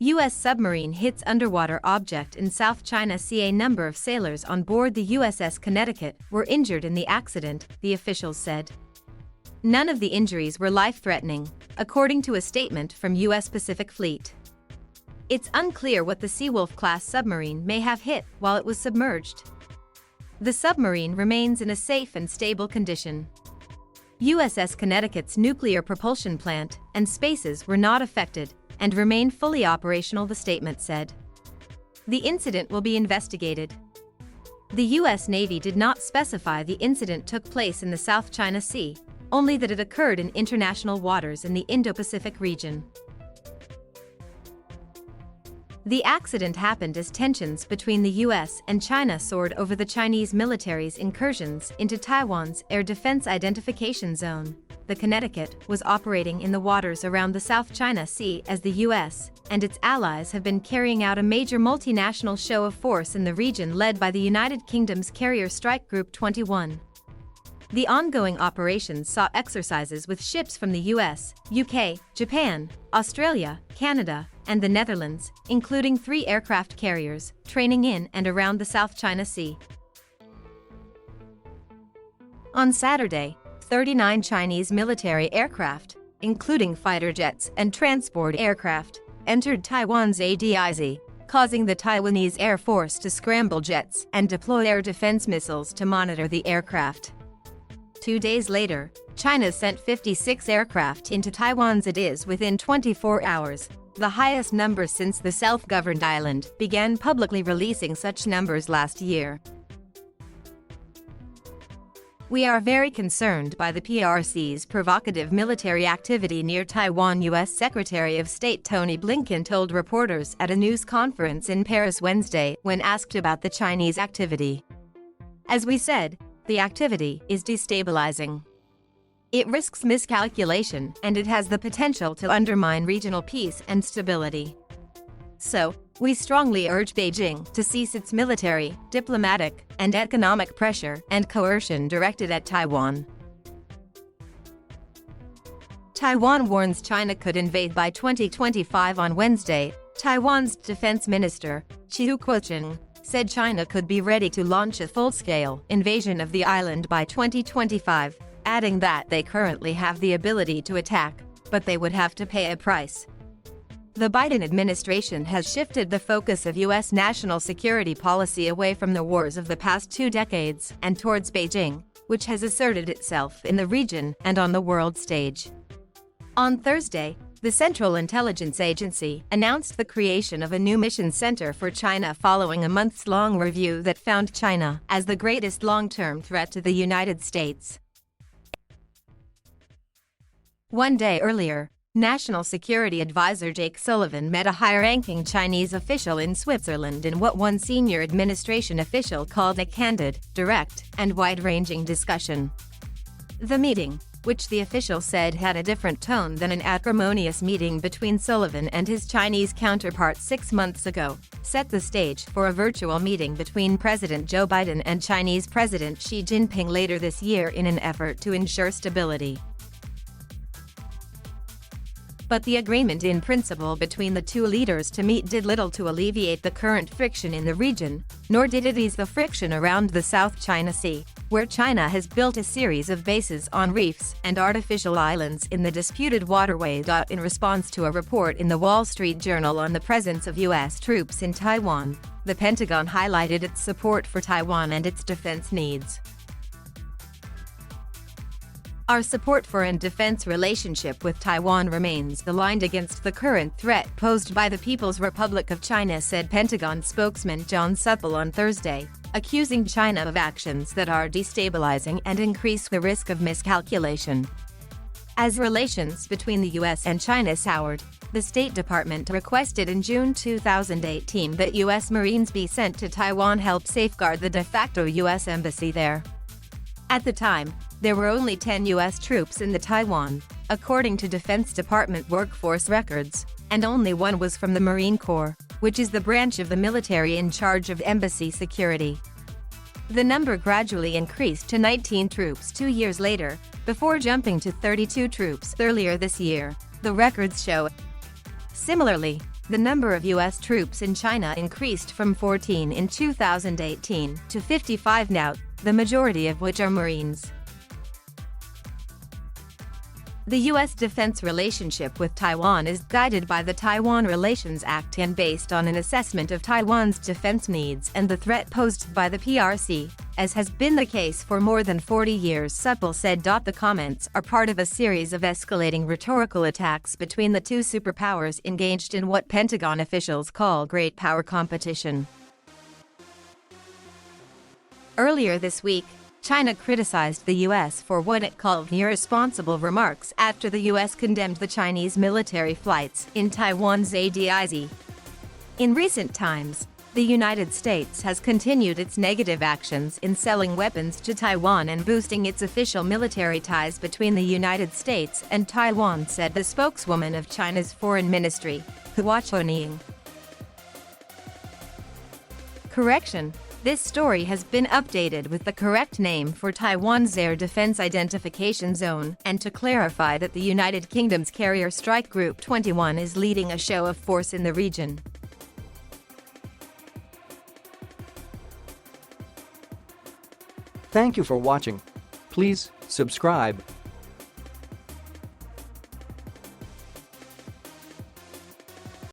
U.S. submarine hits underwater object in South China SeaA. Number of sailors on board the USS Connecticut were injured in the accident, the officials said. None of the injuries were life-threatening, according to a statement from U.S. Pacific Fleet. It's unclear what the Seawolf-class submarine may have hit while it was submerged. The submarine remains in a safe and stable condition. USS Connecticut's nuclear propulsion plant and spaces were not affected and remain fully operational, the statement said. The incident will be investigated. The U.S. Navy did not specify the incident took place in the South China Sea, only that it occurred in international waters in the Indo-Pacific region. The accident happened as tensions between the U.S. and China soared over the Chinese military's incursions into Taiwan's air defense identification zone. The Connecticut was operating in the waters around the South China Sea as the U.S. and its allies have been carrying out a major multinational show of force in the region led by the United Kingdom's carrier Strike Group 21. The ongoing operations saw exercises with ships from the US, UK, Japan, Australia, Canada, and the Netherlands, including 3 aircraft carriers, training in and around the South China Sea. On Saturday, 39 Chinese military aircraft, including fighter jets and transport aircraft, entered Taiwan's ADIZ, causing the Taiwanese Air Force to scramble jets and deploy air defense missiles to monitor the aircraft. 2 days later, China sent 56 aircraft into Taiwan's ADIZ within 24 hours, the highest number since the self-governed island began publicly releasing such numbers last year. We are very concerned by the PRC's provocative military activity near Taiwan, U.S. Secretary of State Tony Blinken told reporters at a news conference in Paris Wednesday when asked about the Chinese activity. As we said, the activity is destabilizing. It risks miscalculation and it has the potential to undermine regional peace and stability. So, we strongly urge Beijing to cease its military, diplomatic, and economic pressure and coercion directed at Taiwan. Taiwan warns China could invade by 2025. On Wednesday, Taiwan's defense minister, Chiu Kuo-cheng, said China could be ready to launch a full-scale invasion of the island by 2025, adding that they currently have the ability to attack, but they would have to pay a price. The Biden administration has shifted the focus of U.S. national security policy away from the wars of the past 2 decades and towards Beijing, which has asserted itself in the region and on the world stage. On Thursday, the Central Intelligence Agency announced the creation of a new mission center for China following a months-long review that found China as the greatest long-term threat to the United States. 1 day earlier, National Security Advisor Jake Sullivan met a high-ranking Chinese official in Switzerland in what one senior administration official called a candid, direct, and wide-ranging discussion. The meeting, which the official said had a different tone than an acrimonious meeting between Sullivan and his Chinese counterpart 6 months ago, set the stage for a virtual meeting between President Joe Biden and Chinese President Xi Jinping later this year in an effort to ensure stability. But the agreement in principle between the two leaders to meet did little to alleviate the current friction in the region, nor did it ease the friction around the South China Sea, where China has built a series of bases on reefs and artificial islands in the disputed waterway. In response to a report in the Wall Street Journal on the presence of U.S. troops in Taiwan, the Pentagon highlighted its support for Taiwan and its defense needs. Our support for and defense relationship with Taiwan remains aligned against the current threat posed by the People's Republic of China, said Pentagon spokesman John Supple on Thursday, accusing China of actions that are destabilizing and increase the risk of miscalculation. As relations between the U.S. and China soured, the State Department requested in June 2018 that U.S. Marines be sent to Taiwan help safeguard the de facto U.S. embassy there. At the time, there were only 10 U.S. troops in the Taiwan, according to Defense Department workforce records, and only 1 was from the Marine Corps, which is the branch of the military in charge of embassy security. The number gradually increased to 19 troops 2 years later, before jumping to 32 troops earlier this year, the records show. Similarly, The number of U.S. troops in China increased from 14 in 2018 to 55 now, the majority of which are Marines. The U.S. defense relationship with Taiwan is guided by the Taiwan Relations Act and based on an assessment of Taiwan's defense needs and the threat posed by the PRC, as has been the case for more than 40 years, SeaWolf said. The comments are part of a series of escalating rhetorical attacks between the two superpowers engaged in what Pentagon officials call great power competition. Earlier this week, China criticized the U.S. for what it called irresponsible remarks after the U.S. condemned the Chinese military flights in Taiwan's ADIZ. In recent times, the United States has continued its negative actions in selling weapons to Taiwan and boosting its official military ties between the United States and Taiwan, said the spokeswoman of China's foreign ministry, Hua Chunying. Correction. This story has been updated with the correct name for Taiwan's Air Defense Identification Zone, and to clarify that the United Kingdom's Carrier Strike Group 21 is leading a show of force in the region. Thank you for watching. Please subscribe.